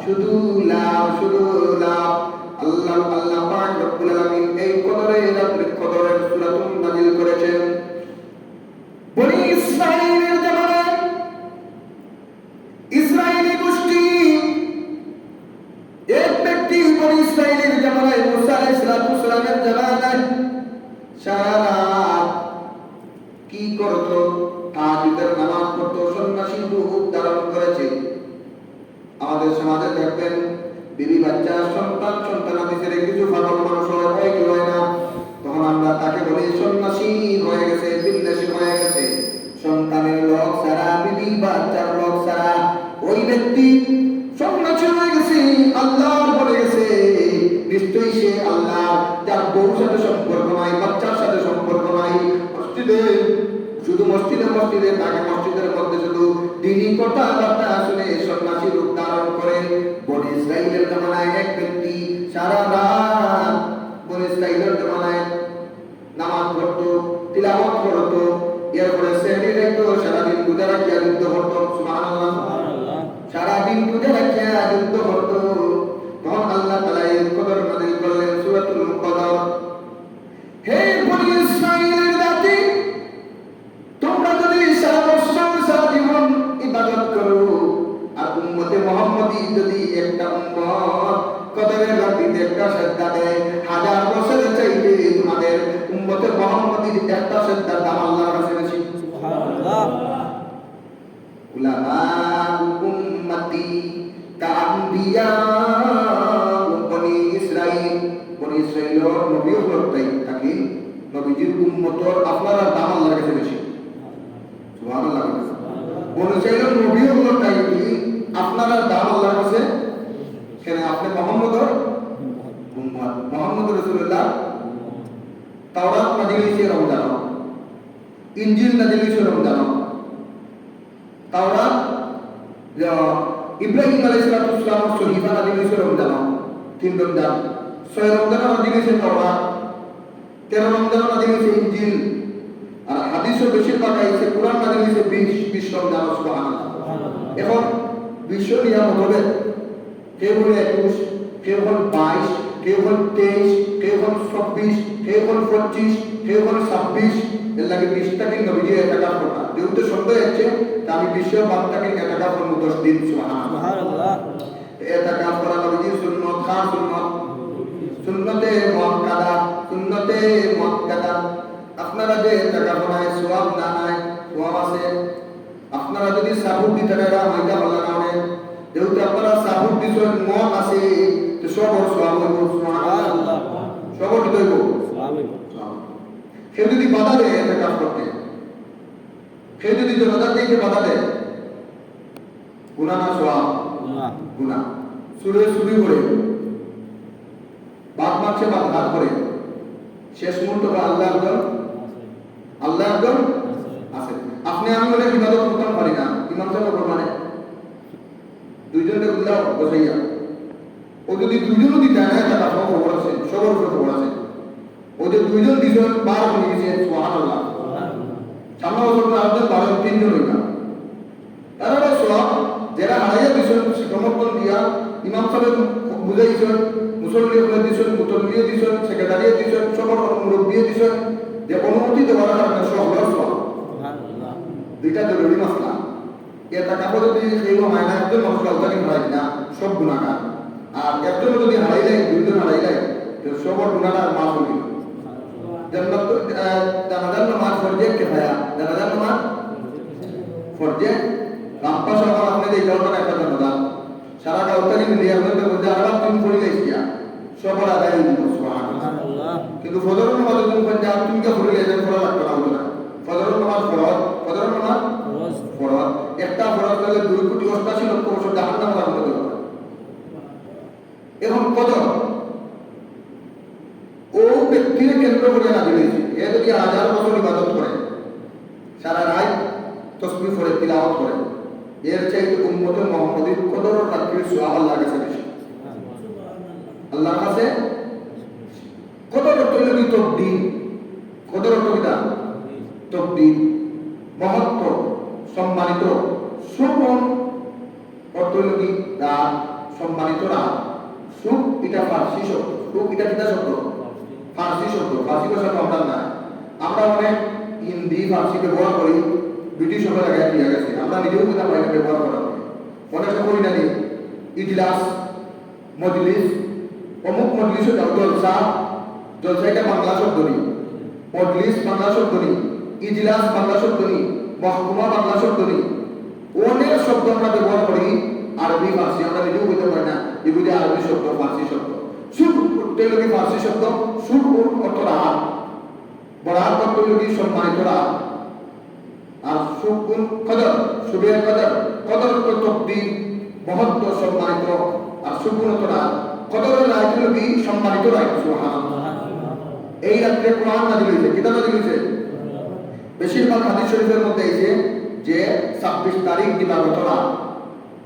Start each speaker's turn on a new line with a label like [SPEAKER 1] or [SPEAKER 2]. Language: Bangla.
[SPEAKER 1] শুধু লাভ, শুধু লাভ। আল্লাহ পাক রব্বুল আলামিন এই কদরের রাত্রে কদরের সূরাতুন নাযিল করেছেন। বনি ইসরাঈলের জামানায় ইসরাঈলী গোষ্ঠী এক ব্যক্তি বনি ইসরাঈলের জামানায় মুসা আলাইহিস সালামের জামানায় সারা কি করত? তাহাজ্জুদের নামাজ পড়তো, সন্ন্যাসী রূপ ধারণ করেছে। আমাদের সমাজে দেখবেন বিবি বাচ্চা সন্তানাদি ছেড়ে কিছু পাগল মানুষ হয় কি হয় না, তখন আমরা তাকে বলি সন্ন্যাসী হয়ে গেছে, বিন্যাসী হয়ে গেছে। সন্তানের লোক ছাড়া, বিবি বাচ্চার লোক ছাড়া ওই ব্যক্তি সন্ন্যাসী হয়ে গেছে, আল্লাহর বলে গেছে। নিশ্চয়ই সে আল্লাহ, যার বউর সাথে সম্পর্ক নাই, বাচ্চার সাথে সম্পর্ক নাই। শুধু মসজিদে তাকে মসজিদের মধ্যে শুধু দ্বীনি কথাবার্তা শুনে সন্ন্যাসী রূপ ধারণ করে। বনি ইসরাঈলের জামানায় এক ব্যক্তি সারা রাত বনি ইসরাঈলের জামানায় নামাজ পড়তো, তিলাওয়াত করতো, এরপরে সেহরি রাখতো, সারাদিন রোজা রাখিয়া যুদ্ধ করতো। সুবহানাল্লাহ, সারাদিন রোজা রাখিয়া যুদ্ধ করতো। তখন আল্লাহ তাআলা এই কদর নাযিল করলেন, সূরাতুল কদর। হে বনি ইসরাঈলের জাতি, তোমরা যদি সারা বছর সারা জীবন ইবাদত করো, আর উম্মতে মুহাম্মদী যদি একটা উম্মত কদরের রাত্রিতে একটা সিজদা দেয়, 1000 বছরের চাইতে তোমাদের উম্মতে মুহাম্মদীর একটা সিজদার দাম আল্লাহর কাছে বেশি। সুবহানাল্লাহ। উলামা উম্মতি কাআম্বিয়া বনি ইসরাঈল, বনি ইসরাঈলের নবী হলতাই থাকি নবীজির উম্মতর আপনারা দাম আল্লাহর কাছে বেশি। সুবহানাল্লাহ। বনি ইসরাঈলের নবী হলতাই কি আপনারা দাম আল্লাহর কাছে, কেন আপনি মুহাম্মদর উম্মত, মুহাম্মদ রাসূলুল্লাহ। তাওরাত নাযিল হইছে রমজান, ইনজিল নাযিল হইছে রমজান। তাওরাত ইব্রাহিম আলাইহিস সালাম সহিফা নাযিল হইছে রমজান, 3 রমজান। 6 রমজান নাযিল হইছে তাওরাত, 13 রমজান নাযিল হইছে ইনজিল। আর হাদিসও বেশিরভাগ আইছে কুরআন নাযিল হইছে 20 রমজান। সুবহানাল্লাহ। এখন বিশ্ব নিয়ম হবে কেউ বলে 21, কেউ বলে 22, কেউ বলে 23, কেউ বলে 24, কেউ বলে 25, কেউ বলে 26। এর লাগে 20টা দিন নবীজি ইতিকাফ করা। যেহেতু সন্দেহ আছে তা আমি বিশ্ব বাদটাকে ইতিকাফ করব 10 দিন। সুবহানাল্লাহ। ইতিকাফ করা নবীজি সুন্নাত, খাস সুন্নাত, সুন্নতে মুআক্কাদা। আপনারা যে ইতিকাফ নাই সওয়াব না নাই, সওয়াব আছে। আপনারা যদি সাহুর দিতে পারা মাইদা বলা না হয়, যেহেতু আপনারা সাহুর দিছেন মত আছে, তো সবর সওয়াব হইব। সুবহানাল্লাহ। সবর দিতে হইব, সওয়াব হইব। কেউ যদি বাধা দেয় ইতিকাফ করতে, কেউ যদি জনতার দিকে বাধা দেয়, গুনাহ না সওয়াব? গুনাহ। চুরি করে, বাদ মারছে, বাদ করে, শেষ মুহূর্তে আল্লাহ একজন আছে। আপনি আমি বলে ইবাদত করতে পারি না, ইমাম সাহেব মানে দুইজনকে বুঝলাম বসাইয়া, ও যদি দুইজনও দিতে না টাকা সব খবর আছে, সবার উপরে খবর আছে। ও যে দুইজন দিয়েছেন 12 হয়ে গেছে। সুবহানাল্লাহ। সামনে বছর আরেকজন 12, 3জন হইল। তারা সব যারা হারাইয়া দিয়েছেন সমর্থন দিয়া ইমাম সাহেব বুঝাইছেন, মুসল্লি বলে দিয়েছেন, মুতল্লিও দিয়েছেন, সেক্রেটারিও দিয়েছেন, সবার মুরব্বিও দিয়েছেন, যে অনুমতি দেওয়ার কারণে সব সব দুইটা জরুরি মাসলা। এটা কাপড় যদি সেই হয় না, একজন মানুষ কাউকে হারাই না, সব গুণাগার। আর একজন যদি হারাই যায়, দুইজন হারাই যায়, সবার গুণাগার মাফ হইল। জানাজার নামাজ ফরজে কিফায়া, জানাজার নামাজ ফরজে রাম্পা সবার আপনি এই গাওটা একটা জানাজা সারা গাওতারি মিলিয়ে আপনাদের মধ্যে আবার তুমি পড়ে যাইছিয়া সবার আদায় হইল। সুবহানাল্লাহ। কিন্তু ফজরের নামাজ তুমি পড়ে আর তুমি কে পড়ে যাবেন, পড়া লাগবে না হতো না। ফজরের নামাজ ফরজ, ফজরের নামাজ ফরজ। একটা ফরজ হলে 2,88,00,000 বছর জাহান্নাম লাগবে না। এখন কদর ও ব্যক্তির কেন্দ্র করে নাযিল হয়েছে। এ যদি 1000 বছর ইবাদত করে, সারা রাত তাসবিহ পড়ে, তিলাওয়াত করে, এর চাইতে উম্মতে মুহাম্মদীর কদর রাত্রির সওয়াব আল্লাহর কাছে বেশি। আল্লাহর কাছে কদর হইল কি তকদীর, কদর কবিতা তকদীর, মহত্ব, সম্মানিত, শোভন, অর্থ হইল কি রাত, সম্মানিত রাত। সুখ এটা ফার্সি শব্দ, সুখ এটা কিতা শব্দ? ফার্সি শব্দ। ফার্সি ভাষা তো আমরা না, আমরা অনেক হিন্দি ফার্সি ব্যবহার করি, ব্রিটিশ সকল আগে দিয়ে গেছে, আমরা নিজেও কিন্তু আমরা এটা ব্যবহার করা হয়। অনেক সময় করি না নি ইজলাস, মজলিস, অমুক মজলিস জলসা, জলসা এটা বাংলা শব্দ নেই, মজলিস বাংলা শব্দ নেই, ইজলাস বাংলা শব্দ নেই, মহকুমা বাংলা শব্দ নেই। অনেক শব্দ আমরা ব্যবহার করি আরবি ফার্সি, আমরা নিজেও বলতে পারি না এগুলি আরবি শব্দ ফার্সি শব্দ। সুখ তেলুগি ফার্সি শব্দ, সুখ অর্থ রাত, বরাত অর্থ তেলুগি সম্মানিত রাত। আর সুখ গুণ কদর, শুভের কদর, কদর অর্থ তকদির, মহত্ব সম্মানিত। আর সুখ গুণ অর্থ রাত, কদরের রাত তেলুগি সম্মানিত রাত। সুবহানাল্লাহ। এই রাত্রে কোরআন নাযিল হয়েছে, কিতাব নাযিল হয়েছে। বেশিরভাগ হাদিস শরীফের মধ্যে এসে যে 26 তারিখ দিবাগত রাত,